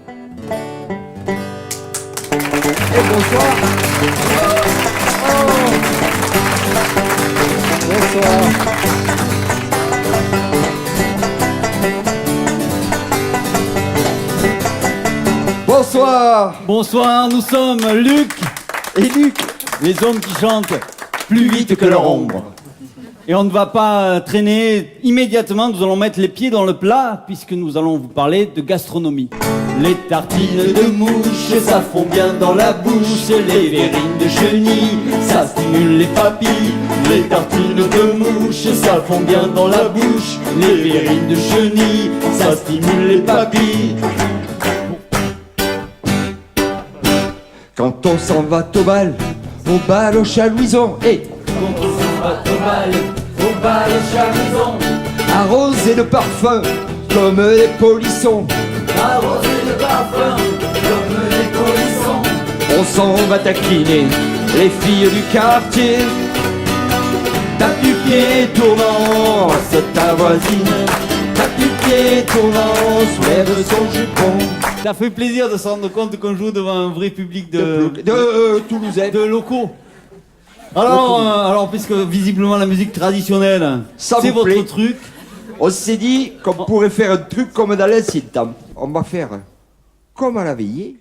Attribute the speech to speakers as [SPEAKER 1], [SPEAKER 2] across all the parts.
[SPEAKER 1] Et bonsoir. Bonsoir. Bonsoir.
[SPEAKER 2] Bonsoir, nous sommes Luc
[SPEAKER 1] et Luc,
[SPEAKER 2] les hommes qui chantent plus vite que leur ombre. Et on ne va pas traîner immédiatement, nous allons mettre les pieds dans le plat puisque nous allons vous parler de gastronomie. Les tartines de mouche, ça fond bien dans la bouche. Les verrines de chenille, ça stimule les papilles. Les tartines de mouche, ça fond bien dans la bouche. Les verrines de chenille, ça stimule les papilles.
[SPEAKER 1] quand on s'en va au bal au Chalouison. Et
[SPEAKER 2] quand on s'en va au bal au Chalouison,
[SPEAKER 1] arrosé de parfum comme les polissons.
[SPEAKER 2] arrosé de parfum comme les polissons.
[SPEAKER 1] On s'en va taquiner les filles du quartier. Tape du pied tournant, c'est ta voisine. Tape du pied tournant, soulève son jupon.
[SPEAKER 2] Ça fait plaisir de se rendre compte qu'on joue devant un vrai public de
[SPEAKER 1] Toulousain.
[SPEAKER 2] de locaux. Alors, puisque visiblement la musique traditionnelle,
[SPEAKER 1] Ça
[SPEAKER 2] c'est
[SPEAKER 1] vous
[SPEAKER 2] votre
[SPEAKER 1] plaît
[SPEAKER 2] truc.
[SPEAKER 1] On s'est dit qu'on pourrait faire un truc comme dans l'ancien temps. On va faire comme à la veillée.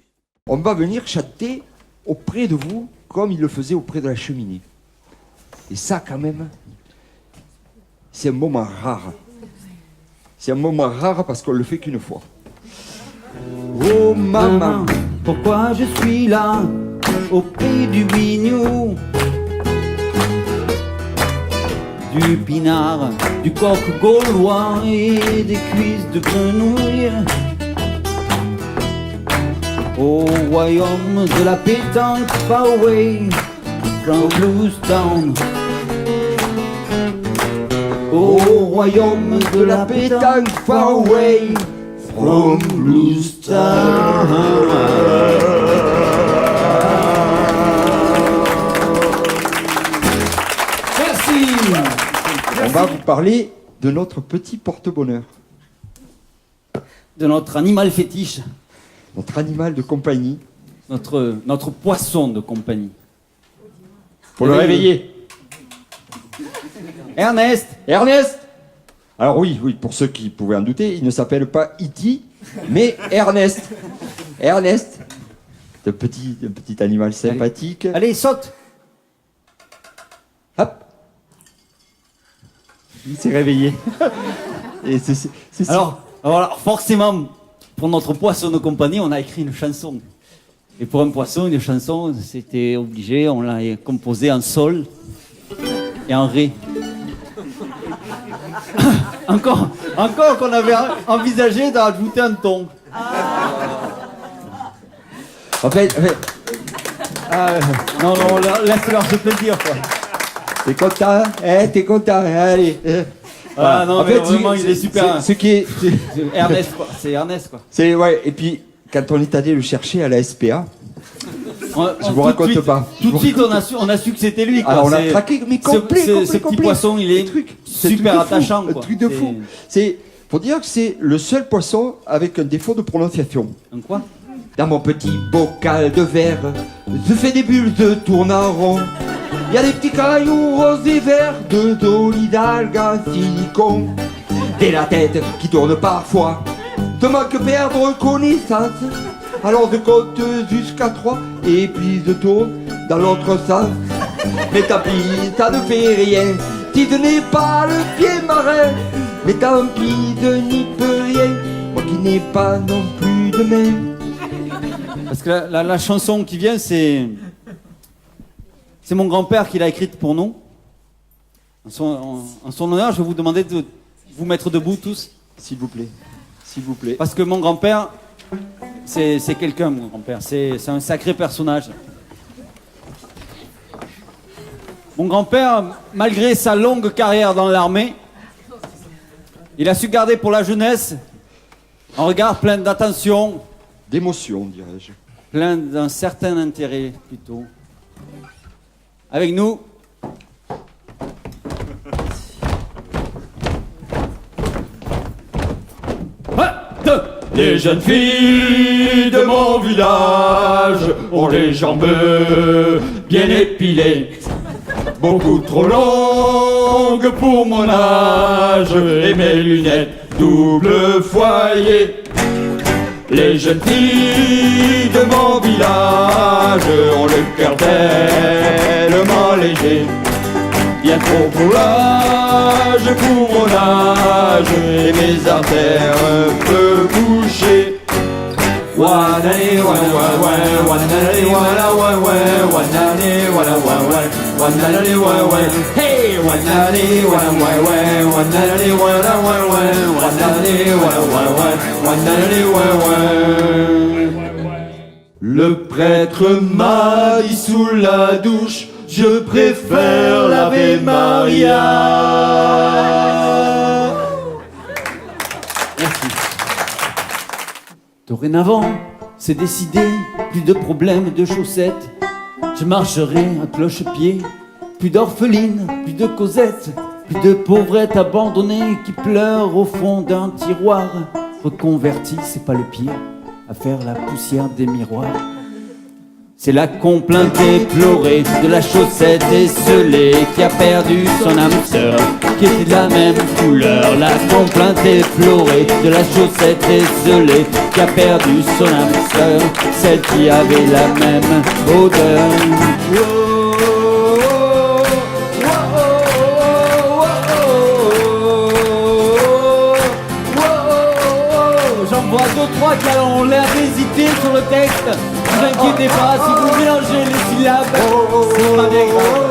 [SPEAKER 1] On va venir chanter auprès de vous comme il le faisait auprès de la cheminée. Et ça, quand même, c'est un moment rare. C'est un moment rare parce qu'on le fait qu'une fois. Oh maman,
[SPEAKER 2] Pourquoi je suis là, au pied du bignou, du pinard, du coq gaulois et des cuisses de grenouille. Au royaume de la pétanque, far away from Bluestown. Au royaume de la pétanque,
[SPEAKER 1] far away from
[SPEAKER 2] Bluestown. Merci.
[SPEAKER 1] On va vous parler de notre petit porte-bonheur,
[SPEAKER 2] De notre animal fétiche,
[SPEAKER 1] notre animal de compagnie.
[SPEAKER 2] notre poisson de compagnie.
[SPEAKER 1] Pour le réveiller.
[SPEAKER 2] Ernest.
[SPEAKER 1] Ernest. Alors oui, pour ceux qui pouvaient en douter, il ne s'appelle pas E.T., mais Ernest. Ernest, un petit animal sympathique.
[SPEAKER 2] Allez, saute.
[SPEAKER 1] Hop. Il s'est réveillé. Et c'est
[SPEAKER 2] Alors, forcément, pour notre poisson de compagnie, on a écrit une chanson. Et pour un poisson, une chanson, c'était obligé, on l'a composée en sol et en ré. Encore qu'on avait envisagé d'ajouter un ton.
[SPEAKER 1] En fait,
[SPEAKER 2] Non, laisse-leur ce plaisir, quoi.
[SPEAKER 1] t'es content, hein? T'es content, allez.
[SPEAKER 2] Ah non,
[SPEAKER 1] En
[SPEAKER 2] mais
[SPEAKER 1] fait,
[SPEAKER 2] vraiment, il est super.
[SPEAKER 1] Ce qui est,
[SPEAKER 2] Ernest, quoi. C'est Ernest, quoi.
[SPEAKER 1] c'est ouais. Et puis quand on est allé le chercher à la SPA, je vous raconte pas.
[SPEAKER 2] Tout de suite, on a su que c'était lui, quoi.
[SPEAKER 1] alors on a craqué, mais complet,
[SPEAKER 2] ce petit poisson, il est super attachant,
[SPEAKER 1] un
[SPEAKER 2] quoi.
[SPEAKER 1] truc de fou. C'est faut dire que c'est le seul poisson avec un défaut de prononciation.
[SPEAKER 2] Un quoi?
[SPEAKER 1] Dans mon petit bocal de verre, je fais des bulles de tourne en rond. Il y a des petits cailloux roses et verts de d'algues en silicone. Et la tête qui tourne parfois, te manque perdre connaissance. Alors je compte jusqu'à 3 et puis je tourne dans l'autre sens. Mais tant pis, ça ne fait rien, si ce n'est pas le pied marin. Mais tant pis, je n'y peux rien, moi qui n'ai pas non plus de main.
[SPEAKER 2] Parce que la chanson qui vient, c'est mon grand-père qui l'a écrite pour nous. En son honneur, je vais vous demander de vous mettre debout tous.
[SPEAKER 1] S'il vous plaît, s'il vous plaît.
[SPEAKER 2] Parce que mon grand-père, c'est quelqu'un, mon grand-père. C'est un sacré personnage. Mon grand-père, malgré sa longue carrière dans l'armée, il a su garder pour la jeunesse un regard plein d'attention,
[SPEAKER 1] D'émotion, dirais-je.
[SPEAKER 2] plein d'un certain intérêt, plutôt. Avec nous, un, deux, Les jeunes filles de mon village ont les jambes bien épilées, beaucoup trop longues pour mon âge, et mes lunettes double foyer. Les jeunes filles de mon village ont le cœur tellement léger, bien trop pour l'âge, pour mon âge, et mes artères peu bouchées. Wanani wana wana wanani wana wana wanani wana wana wanani wana hey wanani wana wana wanani wana wana wanani wana wana wanani wana. Le prêtre m'a dit sous la douche, je préfère l'Ave Maria. Merci. Dorénavant, c'est décidé, plus de problèmes de chaussettes. Je marcherai à cloche-pied, plus d'orphelines, plus de Cosette, plus de pauvrettes abandonnées qui pleurent au fond d'un tiroir. Reconverti, c'est pas le pied à faire la poussière des miroirs. C'est la complainte éplorée de la chaussette esselée qui a perdu son âme sœur, qui était de la même couleur. La complainte éplorée de la chaussette esselée qui a perdu son âme sœur, celle qui avait la même odeur. J'en vois deux, trois qui ont l'air d'hésiter sur le texte. Ne vous inquiétez pas, si vous mélangez les syllabes, c'est pas bien grave.